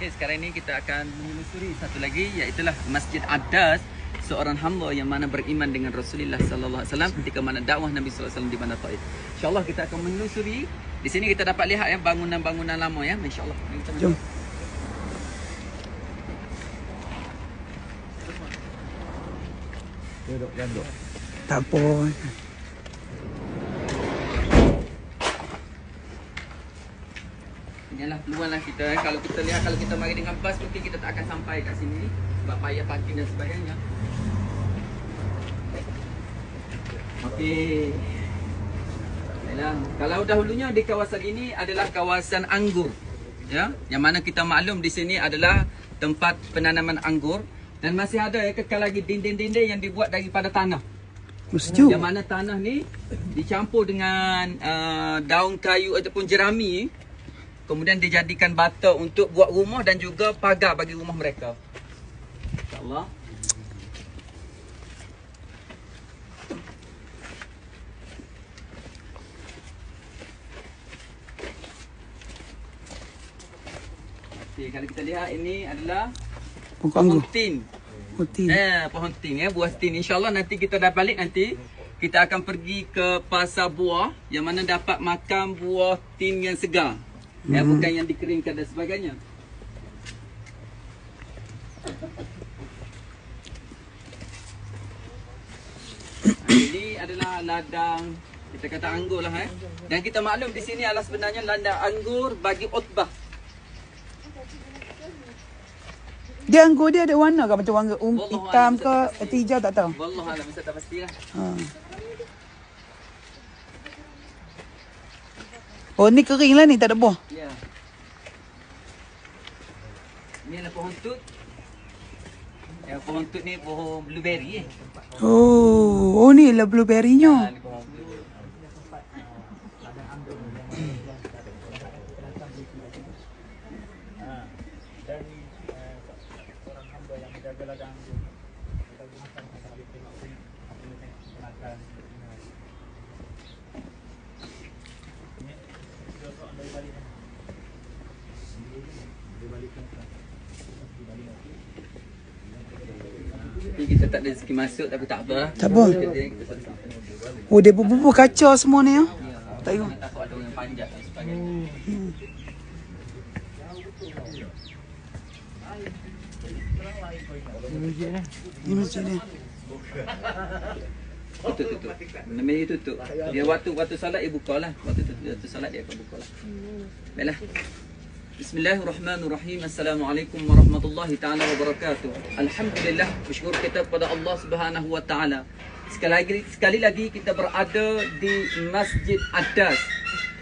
Okey, sekarang ini kita akan menelusuri satu lagi, iaitulah Masjid Adas, seorang hamba yang mana beriman dengan Rasulullah sallallahu alaihi wasallam ketika mana dakwah Nabi sallallahu alaihi wasallam di mana Taif. Insya-Allah kita akan menelusuri. Di sini kita dapat lihat bangunan-bangunan lama ya, insya-Allah. Jom. Duduk. Tak apa. Inilah peluanglah kita. Kalau kita lihat, kalau kita mari dengan bas mungkin kita tak akan sampai kat sini sebab payah parking dan sebagainya. Okey. Baiklah. Kalau dahulunya di kawasan ini adalah kawasan anggur. Ya, yang mana kita maklum di sini adalah tempat penanaman anggur dan masih ada kekal lagi dinding-dinding yang dibuat daripada tanah. Sejuk. Yang mana tanah ni dicampur dengan daun kayu ataupun jerami, kemudian dijadikan bata untuk buat rumah dan juga pagar bagi rumah mereka. InsyaAllah. Okay, kalau kita lihat ini adalah Pokok pohon anggur. tin. Putih. Pohon tin ya, buah tin. InsyaAllah nanti kita dah balik nanti kita akan pergi ke pasar buah yang mana dapat makan buah tin yang segar. Ya, bukan yang dikeringkan dan sebagainya. Ini adalah ladang, kita kata anggur lah. Dan kita maklum di sini adalah sebenarnya ladang anggur bagi Utbah. Dia anggur dia ada warna ke macam warna Wallahu hitam alam, ke Ustaz tak atau hijau tak tahu. Wallahualam, saya tak pastilah. Ha. Oh ni kering lah ni, tak ada buah. Ya. Ini adalah pohon tut. Ya, pohon tut ni pohon blueberry. Oh ni lah blueberry-nya. Ni pohon blueberry. Ni kita tak ada rezeki masuk tapi tak apa lah. Tak apa. Kita sama-sama. Oh dia bubur kaca semua ni ya. Tak tengok. Takut ada orang yang panjat dan sebagainya. Ni masjid ni. Tutup. Namanya tutup. Dia waktu salat dia buka lah. Waktu salat dia akan buka lah. Baiklah. Bismillahirrahmanirrahim. Assalamualaikum warahmatullahi ta'ala wabarakatuh. Alhamdulillah, bersyukur kita kepada Allah Subhanahu wa taala. Sekali lagi kita berada di Masjid Adas.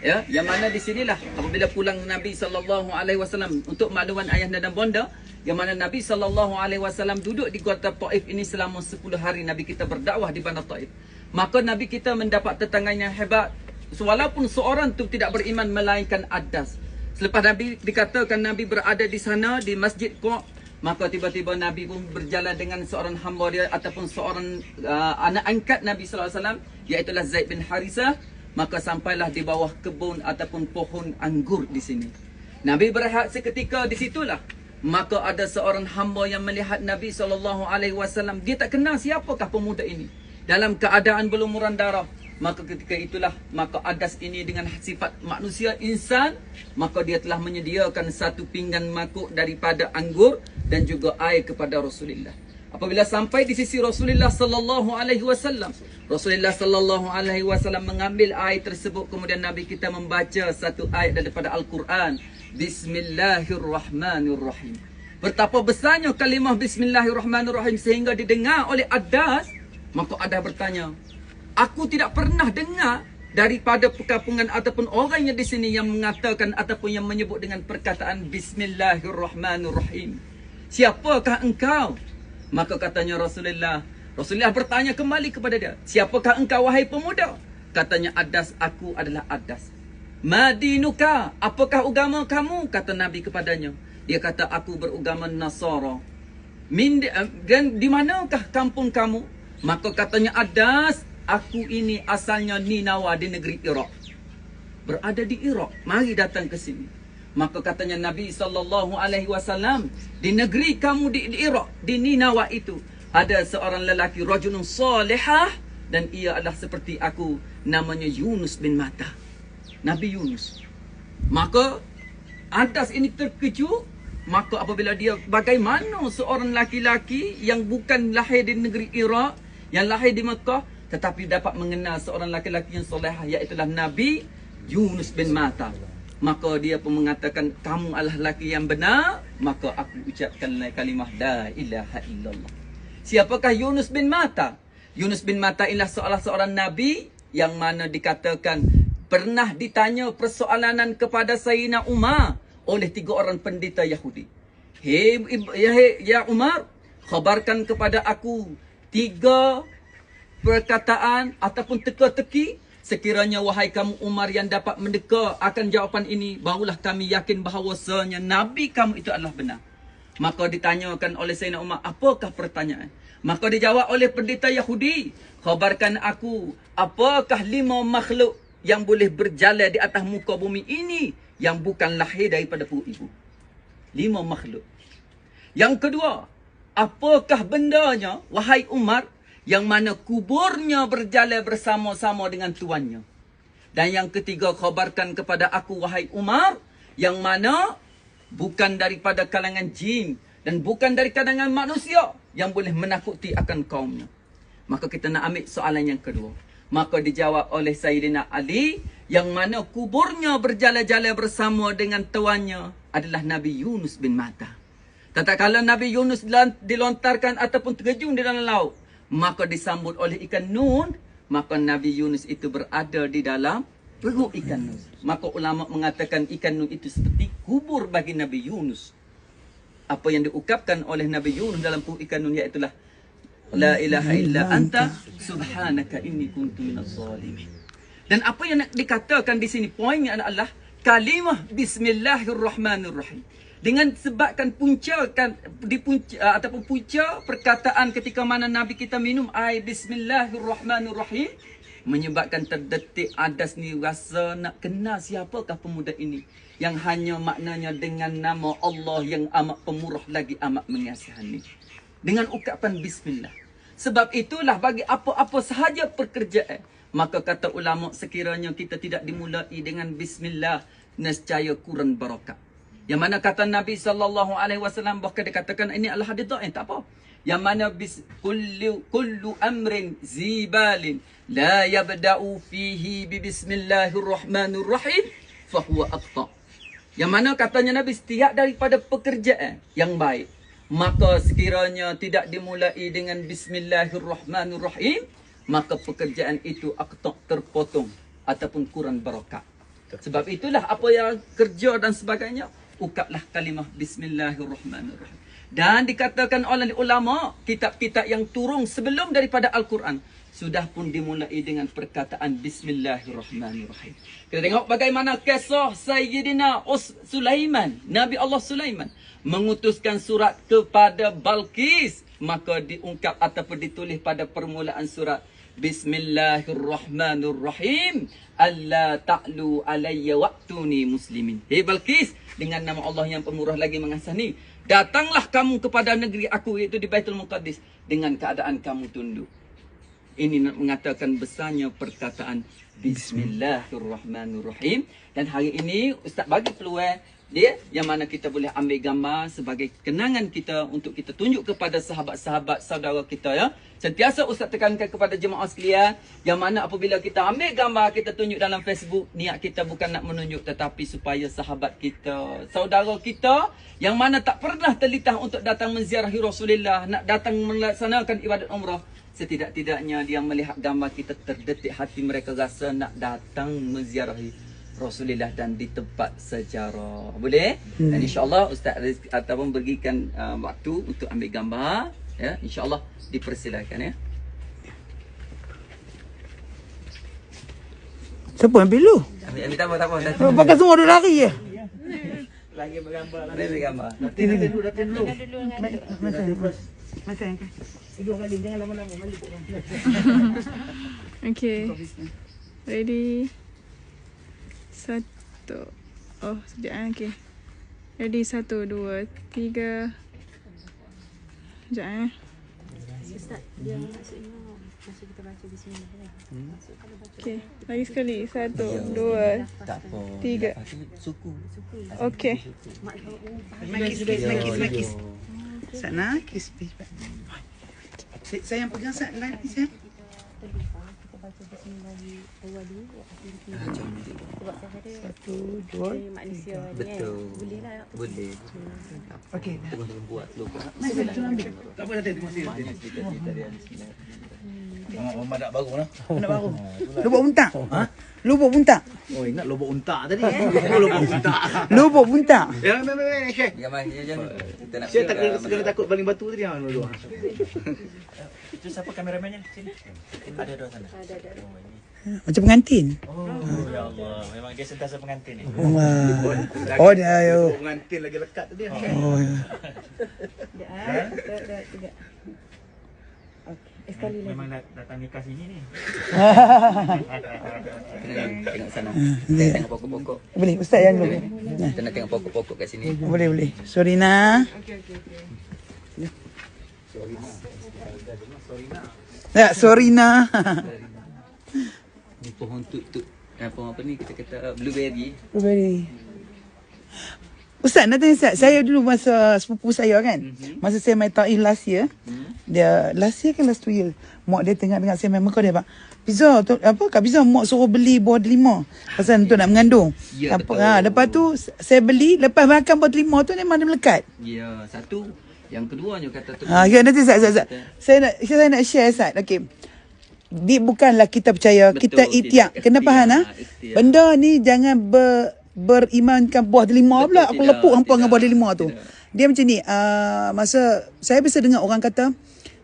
Ya, yang mana di sinilah apabila pulang Nabi sallallahu alaihi wasallam untuk makluman ayah dan bonda, yang mana Nabi sallallahu alaihi wasallam duduk di kota Taif ini selama 10 hari Nabi kita berdakwah di bandar Taif. Maka Nabi kita mendapat tetangan yang hebat, walaupun seorang tu tidak beriman melainkan Adas. Selepas Nabi dikatakan Nabi berada di sana di Masjid Qa', maka tiba-tiba Nabi pun berjalan dengan seorang hamba dia ataupun seorang anak angkat Nabi sallallahu alaihi wasallam, iaitu Zaid bin Harithah. Maka sampailah di bawah kebun ataupun pohon anggur di sini. Nabi berehat seketika di situlah. Maka ada seorang hamba yang melihat Nabi SAW. Dia tak kenal siapakah pemuda ini. Dalam keadaan berlumuran darah. Maka ketika itulah, maka Adas ini dengan sifat manusia insan, maka dia telah menyediakan satu pinggan makuk daripada anggur dan juga air kepada Rasulullah. Apabila sampai di sisi Rasulullah sallallahu alaihi wasallam, Rasulullah sallallahu alaihi wasallam mengambil air tersebut, kemudian Nabi kita membaca satu ayat daripada Al-Quran. Bismillahirrahmanirrahim. Betapa besarnya kalimah Bismillahirrahmanirrahim sehingga didengar oleh Adas. Maka Adas bertanya, aku tidak pernah dengar daripada perkampungan ataupun orang yang di sini yang mengatakan ataupun yang menyebut dengan perkataan Bismillahirrahmanirrahim. Siapakah engkau? Maka katanya Rasulullah bertanya kembali kepada dia, siapakah engkau wahai pemuda? Katanya Adas, aku adalah Adas. Madinuka, apakah agama kamu? Kata Nabi kepadanya. Dia kata, aku beragama Nasara. Dan di manakah kampung kamu? Maka katanya Adas, aku ini asalnya Ninawa di negeri Iraq. Berada di Iraq, mari datang ke sini. Maka katanya Nabi SAW, di negeri kamu di Iraq, di Ninawa itu, ada seorang lelaki rajulun salihah, dan ia adalah seperti aku, namanya Yunus bin Matta. Nabi Yunus. Maka Adas ini terkejut. Maka apabila dia, bagaimana seorang laki-laki yang bukan lahir di negeri Iraq, yang lahir di Mekah, tetapi dapat mengenal seorang laki-laki yang solehah, iaitulah Nabi Yunus bin Matta. Maka dia pun mengatakan, kamu adalah lelaki yang benar. Maka aku ucapkan kalimah la ilaha illallah. Siapakah Yunus bin Matta? Yunus bin Matta ialah seorang Nabi yang mana dikatakan pernah ditanya persoalanan kepada Sayyidina Umar oleh 3 orang pendeta Yahudi. Ya Umar, khabarkan kepada aku 3 perkataan ataupun teka-teki. Sekiranya wahai kamu Umar yang dapat mendeka akan jawapan ini, barulah kami yakin bahawasanya Nabi kamu itu adalah benar. Maka ditanyakan oleh Sayyidina Umar, apakah pertanyaan? Maka dijawab oleh pendeta Yahudi, khabarkan aku, apakah 5 makhluk yang boleh berjalan di atas muka bumi ini yang bukan lahir daripada perut ibu? 5 makhluk. Yang kedua, apakah bendanya, wahai Umar, yang mana kuburnya berjalan bersama-sama dengan tuannya? Dan yang ketiga, khabarkan kepada aku, wahai Umar, yang mana bukan daripada kalangan jin dan bukan dari kalangan manusia yang boleh menakuti akan kaumnya. Maka kita nak ambil soalan yang kedua. Maka dijawab oleh Sayyidina Ali, yang mana kuburnya berjalan-jalan bersama dengan tuannya adalah Nabi Yunus bin Matta. Tatkala Nabi Yunus dilontarkan ataupun terjun di dalam laut, maka disambut oleh ikan nun, maka Nabi Yunus itu berada di dalam perut ikan nun. Maka ulama mengatakan ikan nun itu seperti kubur bagi Nabi Yunus. Apa yang diungkapkan oleh Nabi Yunus dalam perut ikan nun, iaitulah la ilaha illa anta subhanaka inni kuntu minaz zalimin. Dan apa yang nak dikatakan di sini, poinnya adalah kalimah bismillahirrahmanirrahim. Dengan sebabkan ataupun punca perkataan ketika mana Nabi kita minum air bismillahirrahmanirrahim, menyebabkan terdetik Adas ni rasa nak kenal siapakah pemuda ini yang hanya maknanya dengan nama Allah yang amat pemurah lagi amat mengasihani, dengan ucapan bismillah. Sebab itulah bagi apa-apa sahaja pekerjaan, maka kata ulama, sekiranya kita tidak dimulai dengan bismillah, nescaya kurang barakat. Yang mana kata Nabi SAW, bahkan dikatakan ini adalah hadis dhaif, tak apa. Yang mana kullu amrin zibalin la yabda'u fihi bi bismillahirrahmanirrahim fahuwa aqta. Yang mana katanya Nabi, setiap daripada pekerjaan yang baik, maka sekiranya tidak dimulai dengan bismillahirrahmanirrahim, maka pekerjaan itu aqta, terpotong ataupun kurang barakat. Sebab itulah apa yang kerja dan sebagainya, ukaplah kalimah bismillahirrahmanirrahim. Dan dikatakan oleh ulama, kitab-kitab yang turun sebelum daripada Al-Quran sudah pun dimulai dengan perkataan bismillahirrahmanirrahim. Kita tengok bagaimana kisah Sayyidina Sulaiman, Nabi Allah Sulaiman mengutuskan surat kepada Balqis, maka diungkap ataupun ditulis pada permulaan surat, bismillahirrahmanirrahim, alla ta'lu alayya wa'tuni muslimin. Hei Balqis, dengan nama Allah yang pemurah lagi mengasihani, datanglah kamu kepada negeri aku, iaitu di Baitul Muqaddis, dengan keadaan kamu tunduk. Ini mengatakan besarnya perkataan bismillahirrahmanirrahim. Dan hari ini Ustaz bagi peluang dia yang mana kita boleh ambil gambar sebagai kenangan kita untuk kita tunjuk kepada sahabat-sahabat saudara kita, ya. Sentiasa Ustaz tekankan kepada jemaah sekalian, yang mana apabila kita ambil gambar kita tunjuk dalam Facebook, niat kita bukan nak menunjuk, tetapi supaya sahabat kita, saudara kita yang mana tak pernah terlitah untuk datang menziarahi Rasulullah, nak datang melaksanakan ibadat umrah, setidak-tidaknya dia melihat gambar kita, terdetik hati mereka rasa nak datang menziarahi Rasulullah dan di tempat sejarah. Boleh? Dan insya-Allah Ustaz ataupun berikan waktu untuk ambil gambar, ya. Insya-Allah dipersilakan, ya. Siapa ambil lu? Ambil tak apa. Pakai semua duduk lari je. Lagi bergambar. Ambil gambar. Datin dulu. Masa yang Dua kali, jangan lama-lama balik. Okay. Ready. 1, Oh, sekejap okey. Ready 1 2 3. Sekejap Ustaz, dia maksudnya masa kita baca bismillah. Maksud kalau baca Okey, lagi sekali. 1 2 Tak apa. 3. Lepas tu suku. Okey. Makis. Sana, kiss please. Saya yang pegang sat lain ni saya. kita baca bismillah di awal dulu sebab saya kata 1 2. dia manusia ni kan. Betul. Boleh lah. Boleh. Okey. Tengah buat lupa. Mai saya tu ambil. Tak apa nanti terima kasih. Cerita dia. Mama nak baru lah. Nak baru. Lubuk buntak. Ha? Lubuk buntak. Oh ingat lobok unta tadi. Oh lobok unta. Lubuk buntak. Ya, mai Syekh. Ya mai dia jangan. Kita nak Saya tak kena takut baling batu tadi ah dulu. Itu siapa kameramennya? Sini. Ada sana. Ada. Macam pengantin. Oh ya Allah, memang dia sentiasa pengantin ni. Oh dia yo. Pengantin lagi lekat tadi. Oh. Dah. Tiga. Okey. Sekali lagi. Memang datang nikah sini ni. Tengok sana. Tengok pokok-pokok. Boleh ustaz yang dulu. Kita nak tengok pokok-pokok kat sini. Boleh. Sorina. Ya, Sorina. Ni pohon tut. Pohon apa ni kita kata blueberry. Blueberry. Ustaz, nak tanya Ustaz. Saya dulu masa sepupu saya kan. Masa saya main Taif last year. Dia last year kan last 2 year. Mak dia tengok saya main Mekah dia pak. Pizza tu apa Kak Pizza mak suruh beli buah delima. Pasal untuk nak mengandung. Ya, betul. Lepas tu saya beli, lepas makan buah delima tu memang dia melekat. Ya, satu. Yang keduanya kata tu. Ya, nanti Ustaz. Saya nak share Ustaz. Okey. Bukanlah kita percaya, Betul, kita itiak. tidak. Kena faham ah? Ikhtiar. Benda ni jangan berimankan buah delima pula. Aku tidak, lepuk hampa dengan tidak, buah delima tu. tidak. Dia macam ni, masa saya biasa dengar orang kata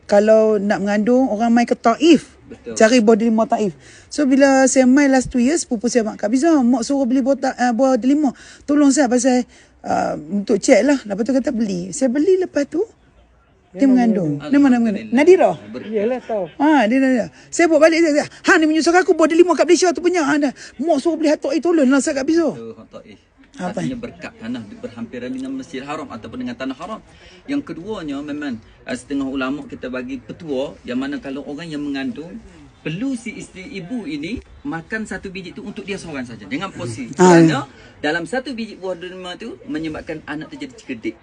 kalau nak mengandung orang main ke Taif. Betul. Cari buah delima Taif. So bila saya main last 2 years, sepupu saya mak Kak Biza, mak suruh beli buah delima. Tolong saya pasal untuk check lah. Lepas tu kata beli. Saya beli lepas tu dia mengandung. Dia mana mengandung? Nadira. Iyalah tahu. Dia. Saya bawa balik dia. Han ni menyusahkan aku buah delima kat Malaysia tu punya. Mak suruh beli hatok tolong lah saya Kak Biza. Apa? Artinya berkat tanah berhampiran dengan Masjid Haram ataupun dengan tanah haram. Yang keduanya memang setengah ulama kita bagi petua yang mana kalau orang yang mengandung perlu si isteri ibu ini makan satu biji tu untuk dia seorang saja. Jangan porsi. Kerana dalam satu biji buah delima tu menyebabkan anak tu jadi cerdik.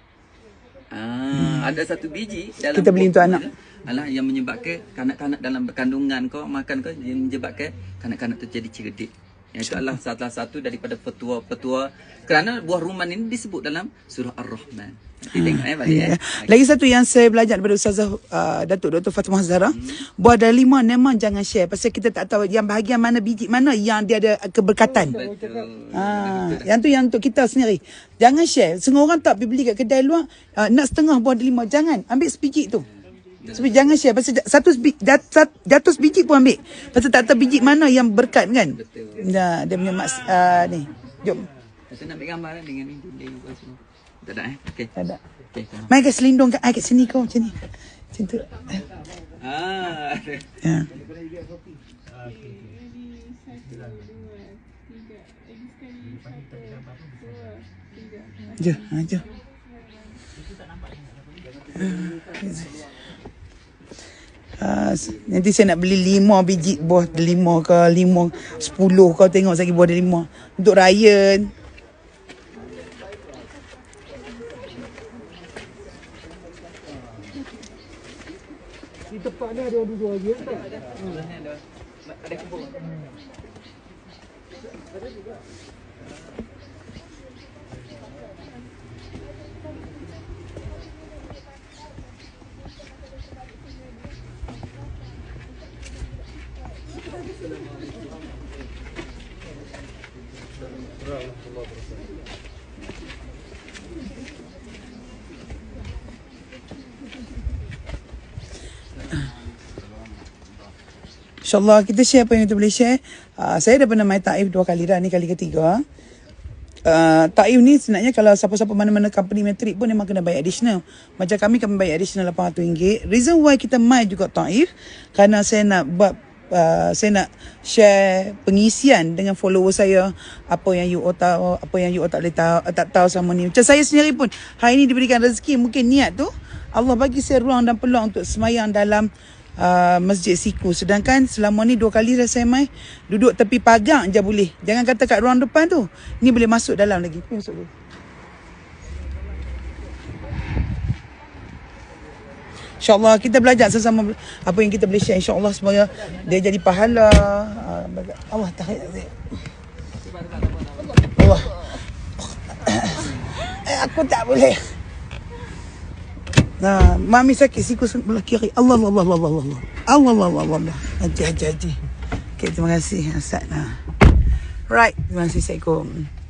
Ada satu biji dalam Kita beli untuk anak. Alah yang menyebabkan kanak-kanak dalam kandungan kau makan kau yang menyebabkan kanak-kanak tu jadi cerdik. Itu adalah salah satu daripada petua-petua kerana buah rumman ini disebut dalam surah Ar-Rahman. Nanti tengok balik Lagi satu yang saya belajar daripada Ustazah Datuk Dr. Fatimah Zahra, buah delima memang jangan share pasal kita tak tahu yang bahagian mana biji mana yang dia ada keberkatan. Betul. Yang tu yang untuk kita sendiri. Jangan share. Setengah orang tak pergi beli kat kedai luar, nak setengah buah delima, jangan ambil sebiji tu. Sebab jangan share pasal jatuh sebiji pun ambil. Pasal tak tahu biji mana yang berkat kan. Betul. Dia punya ni. Jom. Saya nak ambil gambar dengan ni dinding apa semua. Tak ada Okey. Tak ada. Okey. Mai ke selindung kat sini kau macam ni. Macam tu. Ya. Jom. Nanti saya nak beli 5 biji buah delima ke 10 kau tengok lagi buah delima untuk Ryan. Di tempat ni ada dua lagi tak? Ada kebun. InsyaAllah kita share apa yang kita boleh share. Saya dah pernah main Taif 2 kali dah. Ni kali ketiga. Taif ni sebenarnya kalau siapa-siapa mana-mana company metrik pun memang kena bayar additional. Macam kami bayar additional RM800. Reason why kita main juga Taif kerana saya nak buat saya nak share pengisian dengan follower saya, apa yang you all tahu, apa yang you all tak tahu sama ni. Macam saya sendiri pun hari ni diberikan rezeki, mungkin niat tu Allah bagi saya ruang dan peluang untuk semayang dalam Masjid Siku. Sedangkan selama ni 2 kali dah saya mai duduk tepi pagar je boleh. Jangan kata kat ruang depan tu. Ni boleh masuk dalam lagi. Pergi masuk dulu. InsyaAllah kita belajar sesama apa yang kita boleh share. InsyaAllah semoga dia jadi pahala. Allah tahiyat. Allah. Aku tak boleh. Nah, mami sakit siku sebelah kiri. Allah. Haji. Okay, terima kasih Ustaz. Right, terima kasih. Assalamualaikum.